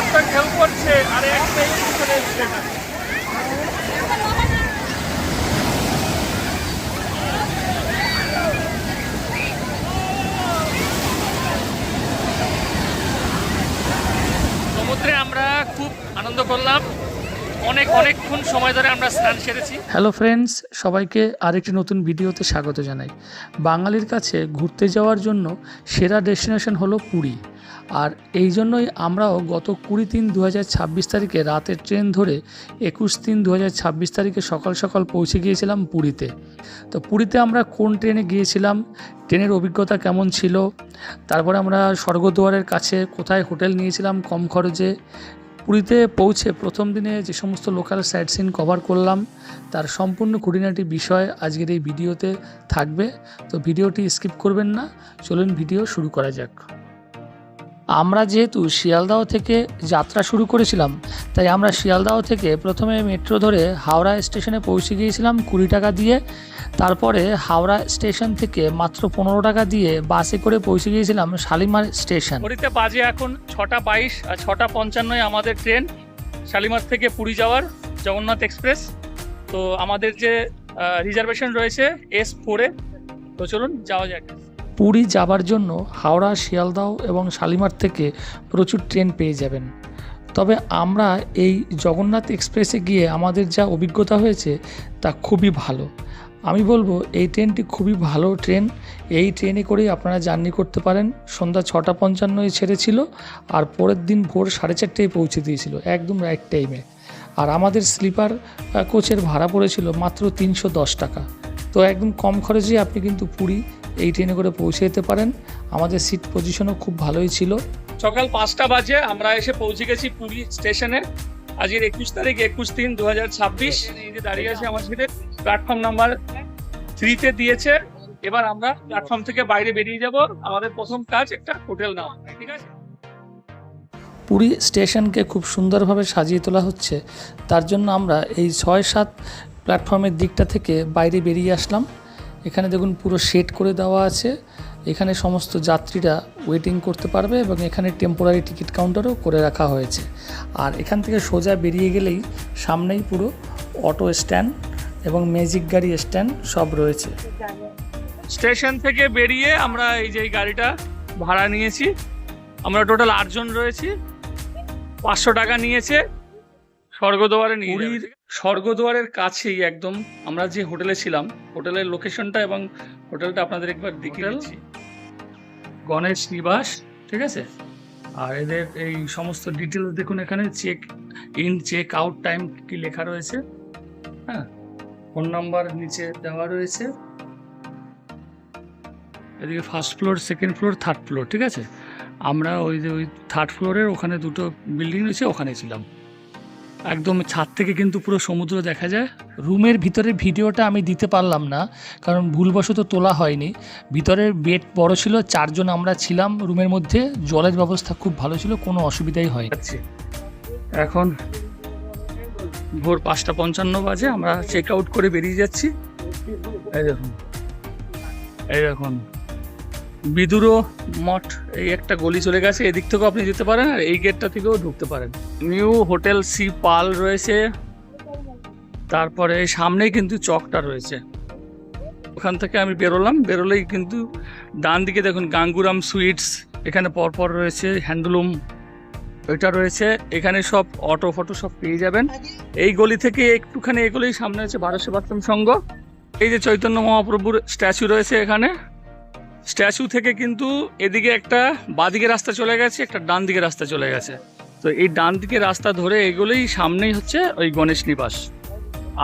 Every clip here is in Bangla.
রাস্তা ঢেউ করছে আর একটাই চলে এসছে। সমুদ্রে আমরা খুব আনন্দ করলাম, অনেকক্ষণ সময় ধরে আমরা স্নান সেরেছি। হ্যালো ফ্রেন্ডস, সবাইকে আরেকটি নতুন ভিডিওতে স্বাগত জানাই। বাঙালির কাছে ঘুরতে যাওয়ার জন্য সেরা ডেস্টিনেশন হলো পুরী। আর এই জন্যই আমরাও গত 20/3/2026 তারিখে রাতের ট্রেন ধরে 21/3/2026 তারিখে সকাল সকাল পৌঁছে গিয়েছিলাম পুরীতে। তো পুরীতে আমরা কোন ট্রেনে গিয়েছিলাম, ট্রেনের অভিজ্ঞতা কেমন ছিল, তারপরে আমরা স্বর্গদ্বারের কাছে কোথায় হোটেল নিয়েছিলাম কম খরচে, পুরীতে পৌঁছে প্রথম দিনে যে সমস্ত লোকাল সাইট সিন কভার করলাম, তার সম্পূর্ণ খুঁটিনাটি বিষয় আজকের এই ভিডিওতে থাকবে। তো ভিডিওটি স্কিপ করবেন না, চলুন ভিডিও শুরু করা যাক। আমরা যেহেতু শিয়ালদহ থেকে যাত্রা শুরু করেছিলাম, তাই আমরা শিয়ালদহ থেকে প্রথমে মেট্রো ধরে হাওড়া স্টেশনে পৌঁছে গিয়েছিলাম 20 টাকা দিয়ে। তারপরে হাওড়া স্টেশন থেকে মাত্র 15 টাকা দিয়ে বাসে করে পৌঁছে গিয়েছিলাম শালিমার স্টেশন। পুরীতে বাজে এখন 6:22 আর 6:55 আমাদের ট্রেন শালিমার থেকে পুরী যাওয়ার জগন্নাথ এক্সপ্রেস। তো আমাদের যে রিজার্ভেশন রয়েছে S4-এ। তো চলুন যাওয়া যাক। পুরী যাবার জন্য হাওড়া, শিয়ালদহ এবং শালিমার থেকে প্রচুর ট্রেন পেয়ে যাবেন। তবে আমরা এই জগন্নাথ এক্সপ্রেসে গিয়ে আমাদের যা অভিজ্ঞতা হয়েছে তা খুবই ভালো। আমি বলবো এই ট্রেনটি খুবই ভালো ট্রেন। এই ট্রেনে করেই আপনারা জার্নি করতে পারেন। সন্ধ্যা 6:55 ছেড়েছিল আর পরের দিন ভোর 4:30টায় পৌঁছে দিয়েছিল, একদম রাইট টাইমে। আর আমাদের স্লিপার কোচের ভাড়া পড়েছিল মাত্র 310 টাকা। তো একদম কম খরচে আপনি কিন্তু পুরী এই ট্রেনে করে পৌঁছে যেতে পারেন। আমাদের সিট পজিশনও খুব ভালোই ছিল। সকাল 5টা বাজে আমরা এসে পৌঁছে গেছি পুরী স্টেশনে। আজকের 21 তারিখ 21/3/2026। এই যে দাঁড়িয়ে আছে আমার সাথে, প্ল্যাটফর্ম নাম্বার 3-তে দিয়েছে। এবার আমরা প্ল্যাটফর্ম থেকে বাইরে বেরিয়ে যাব। আমাদের প্রথম কাজ একটা হোটেল নেওয়া, ঠিক আছে? পুরী স্টেশনকে খুব সুন্দরভাবে সাজিয়ে তোলা হচ্ছে, তার জন্য আমরা এই 6-7 প্ল্যাটফর্মের দিকটা থেকে বাইরে বেরিয়ে আসলাম। এখানে দেখুন পুরো সেট করে দেওয়া আছে, এখানে সমস্ত যাত্রীরা ওয়েটিং করতে পারবে এবং এখানে টেম্পোরারি টিকিট কাউন্টারও করে রাখা হয়েছে। আর এখান থেকে সোজা বেরিয়ে গেলেই সামনেই পুরো অটো স্ট্যান্ড এবং ম্যাজিক গাড়ি স্ট্যান্ড সব রয়েছে। স্টেশন থেকে বেরিয়ে আমরা এই যে গাড়িটা ভাড়া নিয়েছি, আমরা টোটাল 8 জন রয়েছি। 500 টাকা নিয়েছে। স্বর্গদ্বারে নিয়ে যাবে। পুরীর স্বর্গদ্বারের কাছেই একদম আমরা যে হোটেলে ছিলাম, হোটেলের লোকেশনটা এবং হোটেলটা আপনাদের একবার দেখিয়ে দিচ্ছি। গণেশ নিবাস, ঠিক আছে? আর এদের এই সমস্ত ডিটেলস দেখুন, এখানে check in check out time কি লেখা রয়েছে। হ্যাঁ, ফোন নাম্বার নিচে দেওয়া রয়েছে। এদিকে first floor, second floor, third floor, ঠিক আছে? আমরা ওই থার্ড ফ্লোরের ওখানে দুটো বিল্ডিং রয়েছে, ওখানে ছিলাম। একদম ছাদ থেকে কিন্তু পুরো সমুদ্র দেখা যায়। রুমের ভিতরে ভিডিওটা আমি দিতে পারলাম না, কারণ ভুলবশত তোলা হয়নি। ভিতরের বেড বড় ছিল, 4 জন আমরা ছিলাম রুমের মধ্যে। জলের ব্যবস্থা খুব ভালো ছিল, কোনো অসুবিধাই হয় না। এখন ভোর 5:55 বাজে, আমরা চেক আউট করে বেরিয়ে যাচ্ছি। এই দেখুন বিদুর মঠ, এই একটা গলি চলে গেছে, এদিক থেকেও আপনি যেতে পারেন আর এই গেটটা থেকেও ঢুকতে পারেন। নিউ হোটেল সি পাল রয়েছে, তারপরে সামনেই কিন্তু চকটা রয়েছে। ওখান থেকে আমি বেরোলেই কিন্তু ডান দিকে দেখুন গাঙ্গুরাম সুইটস, এখানে পরপর রয়েছে হ্যান্ডলুম, ওইটা রয়েছে। এখানে সব অটো ফটো সব পেয়ে যাবেন। এই গলি থেকে একটুখানি এগুলোই সামনে আছে 12 সেবাশ্রম সংঘ। এই যে চৈতন্য মহাপ্রভুর স্ট্যাচু রয়েছে এখানে। স্ট্যাচু থেকে কিন্তু এদিকে একটা বাঁদিকে রাস্তা চলে গেছে, একটা ডান দিকে রাস্তা চলে গেছে। তো এই ডান দিকে রাস্তা ধরে এগুলোই সামনেই হচ্ছে ওই গণেশ নিবাস।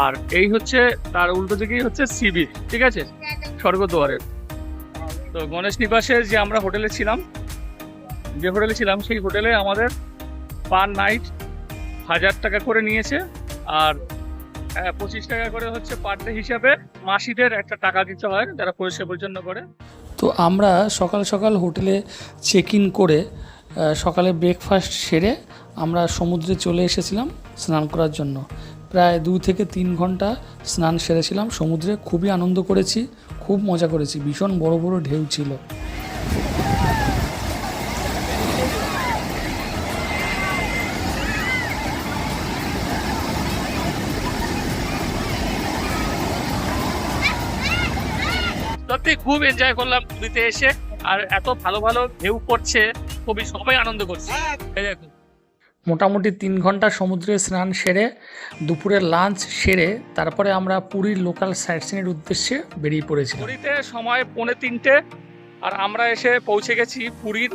আর এই হচ্ছে তার উল্টো দিকেই হচ্ছে সি বিচ, ঠিক আছে, স্বর্গদ্বারের। তো গণেশ নিবাসের যে আমরা হোটেলে ছিলাম, সেই হোটেলে আমাদের পার নাইট 1000 টাকা করে নিয়েছে। আর 25 টাকা করে হচ্ছে পার ডে হিসাবে মাসিদের একটা টাকা দিতে হয় যারা পরিষ্কার পরিচ্ছন্ন করে। তো আমরা সকাল সকাল হোটেলে চেক ইন করে সকালে ব্রেকফাস্ট সেরে আমরা সমুদ্রে চলে এসেছিলাম স্নান করার জন্য। প্রায় 2 থেকে 3 ঘন্টা স্নান সেরেছিলাম সমুদ্রে। খুবই আনন্দ করেছি, খুব মজা করেছি, ভীষণ বড় বড় ঢেউ ছিল। সত্যি খুব এনজয় করলাম পুরীতে এসে, আর এত ভালো ভালো ঢেউ পড়ছে, খুবই সবাই আনন্দ করছে। এই দেখুন, মোটামুটি 3 ঘন্টা সমুদ্রে স্নান সেরে দুপুরের লাঞ্চ সেরে তারপরে আমরা পুরীর লোকাল সাইট সিনের উদ্দেশ্যে বেরিয়ে পড়েছিলাম। পুরীতে সময় 2:45, আর আমরা এসে পৌঁছে গেছি পুরীর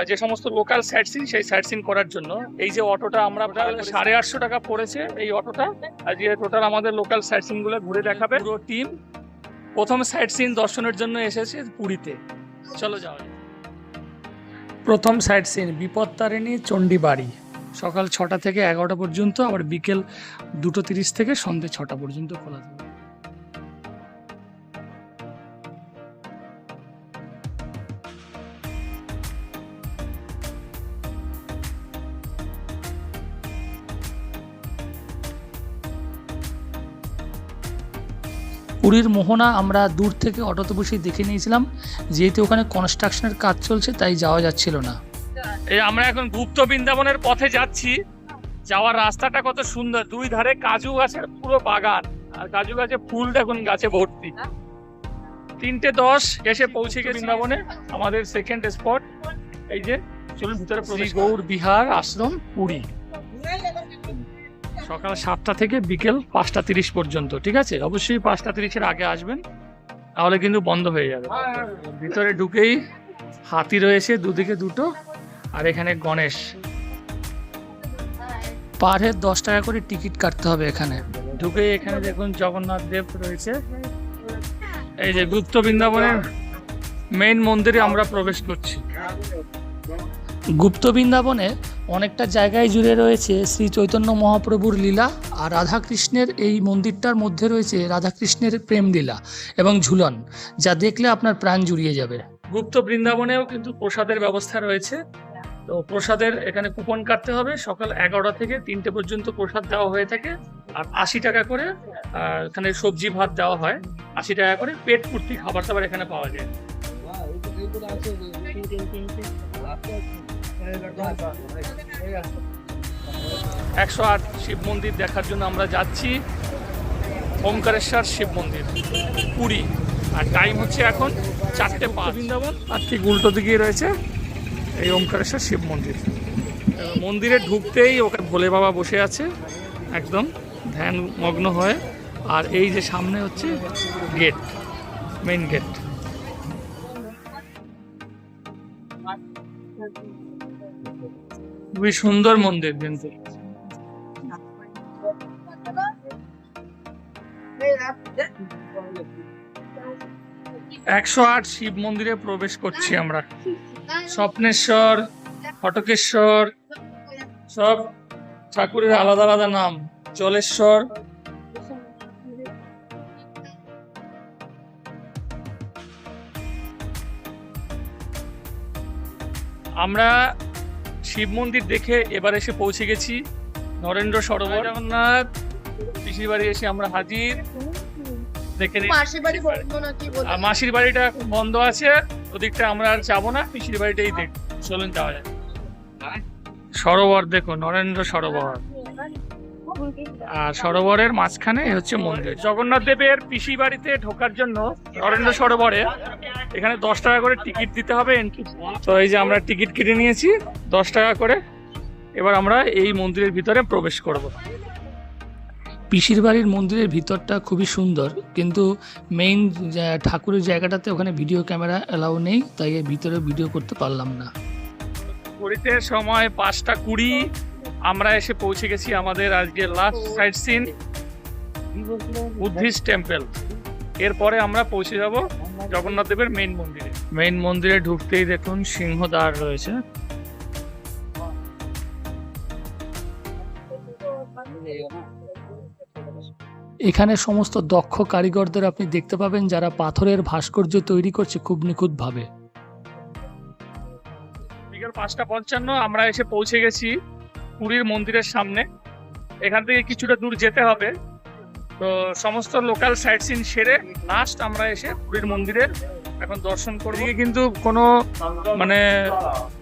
যে সমস্ত লোকাল সাইট সিন, সেই সাইট সিন করার জন্য। এই যে অটোটা আমরা 850 টাকা পড়েছে এই অটোটা, আর যে টোটাল আমাদের লোকাল সাইট সিন গুলো ঘুরে দেখাবে। পুরো টিম প্রথম সাইট সিন দর্শনের জন্য এসেছে পুরীতে। চলো যাওয়া যাক। প্রথম সাইট সিন বিপত্তারিণী চণ্ডীবাড়ি, সকাল 6টা থেকে 11টা পর্যন্ত, আবার বিকেল 2:30 থেকে সন্ধ্যে 6টা পর্যন্ত খোলা থাকে। পুরীর মোহনা আমরা দূর থেকে অটোতে বসেই দেখে নিয়েছিলাম, যেহেতু ওখানে কনস্ট্রাকশনের কাজ চলছে তাই যাওয়া যাচ্ছিল না। এই আমরা এখন গুপ্ত বৃন্দাবনের পথে যাচ্ছি। যাওয়ার রাস্তাটা কত সুন্দর, দুই ধারে কাজু গাছের পুরো বাগান, আর কাজু গাছে ফুল দেখুন গাছে ভর্তি। 3:10 এসে পৌঁছে গেছি বৃন্দাবনে, আমাদের সেকেন্ড স্পট। এই যে চলুন ভিতরে, শ্রী গৌর বিহার আশ্রম পুরী, সকাল 7টা থেকে বিকেল 5:30 পর্যন্ত। ঠিক আছে, অবশ্যই 5:30-এর আগে আসবেন, তাহলে কিন্তু বন্ধ হয়ে যাবে। ভিতরে ঢুকেই হাতি রয়েছে দুদিকে দুটো, আর এখানে গণেশ। পার হেড 10 টাকা করে টিকিট কাটতে হবে এখানে। ঢুকেই এখানে দেখুন জগন্নাথ দেব রয়েছে। এই যে গুপ্ত বৃন্দাবনের মেইন মন্দিরে আমরা প্রবেশ করছি। গুপ্ত বৃন্দাবনে অনেকটা জায়গায় জুড়ে রয়েছে শ্রী চৈতন্য মহাপ্রভুর লীলা, আর রাধাকৃষ্ণের এই মন্দিরটার মধ্যে রয়েছে রাধাকৃষ্ণের প্রেম লীলা এবং ঝুলন, যা দেখলে আপনার প্রাণ জুড়িয়ে যাবে। গুপ্ত বৃন্দাবনেও কিন্তু প্রসাদের ব্যবস্থা রয়েছে। তো প্রসাদের এখানে কুপন কাটতে হবে। সকাল 11টা থেকে 3টে পর্যন্ত প্রসাদ দেওয়া হয়ে থাকে, আর 80 টাকা করে এখানে সবজি ভাত দেওয়া হয়। 80 টাকা করে পেট পূর্তি খাবার দাবার এখানে পাওয়া যায়। 108 শিব মন্দির দেখার জন্য আমরা যাচ্ছি। ওমকারেশ্বর শিব মন্দির পুরী, আর টাইম হচ্ছে এখন 4:05। বৃন্দাবন আর ঠিক উল্টো দিকেই রয়েছে এই ওমকারেশ্বর শিব মন্দির। মন্দিরে ঢুকতেই ওখানে ভোলে বাবা বসে আছে একদম ধ্যান মগ্ন হয়ে, আর এই যে সামনে হচ্ছে গেট, মেইন গেট। খুবই সুন্দর মন্দির কিন্তু। 108 শিব মন্দিরে প্রবেশ করছি আমরা। স্বপ্নেশ্বর, ফটকেশ্বর, সব ঠাকুরের আলাদা আলাদা নাম। জলেশ্বর, আমরা শিব মন্দির দেখে এবার এসে পৌঁছে গেছি নরেন্দ্র সরোবর। জগন্নাথ পিসির বাড়ি এসে আমরা হাজির। দেখে নিন, মাসির বাড়িটা বন্ধ আছে, ওদিকটা আমরা আর যাবো না, পিসির বাড়িটাই দেখ। চলুন যাওয়া যায়। সরোবর দেখো, নরেন্দ্র সরোবর, আর সরোবরের মাঝখানে হচ্ছে মন্দির। জগন্নাথ দেবের পিসি বাড়িতে ঢোকার জন্য নরেন্দ্র সরোবরে এখানে 10 টাকা করে টিকিট দিতে হবে এন্ট্রি। তো এই যে আমরা টিকিট কেটে নিয়েছি 10 টাকা করে। এবার আমরা এই মন্দিরের ভিতরে প্রবেশ করব। পিসির বাড়ির মন্দিরের ভিতরটা খুবই সুন্দর, কিন্তু মেইন ঠাকুরের জায়গাটাতে ওখানে ভিডিও ক্যামেরা অ্যালাউ নেই, তাই এর ভিতরে ভিডিও করতে পারলাম না। পুরীতে সময় 5:20, আমরা এসে পৌঁছে গেছি আমাদের আজকে last sight seen Buddhist temple. এরপরে আমরা পৌঁছে যাব জগন্নাথ দেবের মেইন মন্দিরে। মেইন মন্দিরে ঢুকতেই দেখুন সিংহদ্বার রয়েছে। এখানে সমস্ত দক্ষ কারিগরদের আপনি দেখতে পাবেন, যারা পাথরের ভাস্কর্য তৈরি করছে খুব নিখুঁতভাবে। বিকেল 5:55 আমরা এসে পৌঁছে গেছি পুরীর মন্দিরের সামনে। এখান থেকে কিছুটা দূর যেতে হবে। তো সমস্ত লোকাল সাইট সিন সেরে লাস্ট আমরা এসে পুরীর মন্দিরের এখন দর্শন করব। কিন্তু কোনো মানে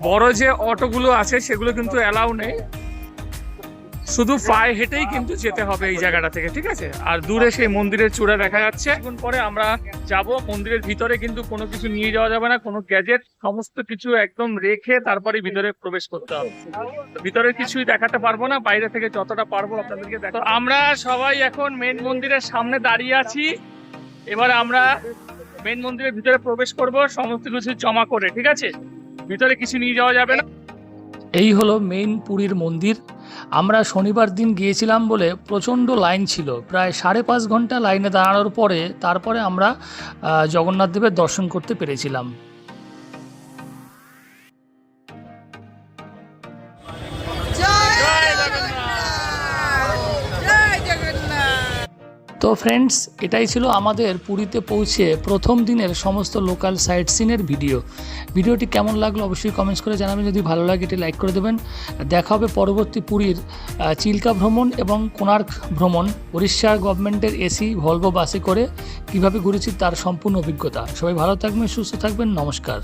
বড় যে অটোগুলো আছে সেগুলো কিন্তু অ্যালাউ নেই। শুধু পায়ে হেঁটেই কিন্তু যেতে হবে এই জায়গাটা থেকে, ঠিক আছে? আর দূরে সেই মন্দিরের চূড়া দেখা যাচ্ছে। এখন পরে আমরা যাব মন্দিরের ভিতরে, কিন্তু কোনো কিছু নিয়ে যাওয়া যাবে না, কোনো গ্যাজেট, সমস্ত কিছু একদম রেখে তারপরে ভিতরে প্রবেশ করতে হবে। ভিতরে কিছুই দেখাতে পারবো না, বাইরে থেকে যতটা পারবো আপনাদেরকে দেখাবো। আমরা সবাই এখন মেন মন্দিরের সামনে দাঁড়িয়ে আছি। এবার আমরা মেন মন্দিরের ভিতরে প্রবেশ করব সমস্ত কিছু জমা করে, ঠিক আছে? ভিতরে কিছু নিয়ে যাওয়া যাবে না। এই হলো মেইন পুরীর মন্দির। আমরা শনিবার দিন গিয়েছিলাম বলে প্রচণ্ড লাইন ছিল, প্রায় 5.5 ঘন্টা লাইনে দাঁড়ানোর পরে তারপরে আমরা জগন্নাথ দেবের দর্শন করতে পেরেছিলাম। তো ফ্রেন্ডস, এটাই ছিল আমাদের পুরীতে পৌঁছে প্রথম দিনের সমস্ত লোকাল সাইট সিনের ভিডিওটি কেমন লাগলো অবশ্যই কমেন্টস করে জানাবেন। যদি ভালো লাগে এটি লাইক করে দেবেন। দেখা হবে পরবর্তী পুরীর চিল্কা ভ্রমণ এবং কোণার্ক ভ্রমণ, উড়িষ্যার গভর্নমেন্টের এসি ভলভো বাসে করে কীভাবে ঘুরেছি তার সম্পূর্ণ অভিজ্ঞতা। সবাই ভালো থাকবেন, সুস্থ থাকবেন, নমস্কার।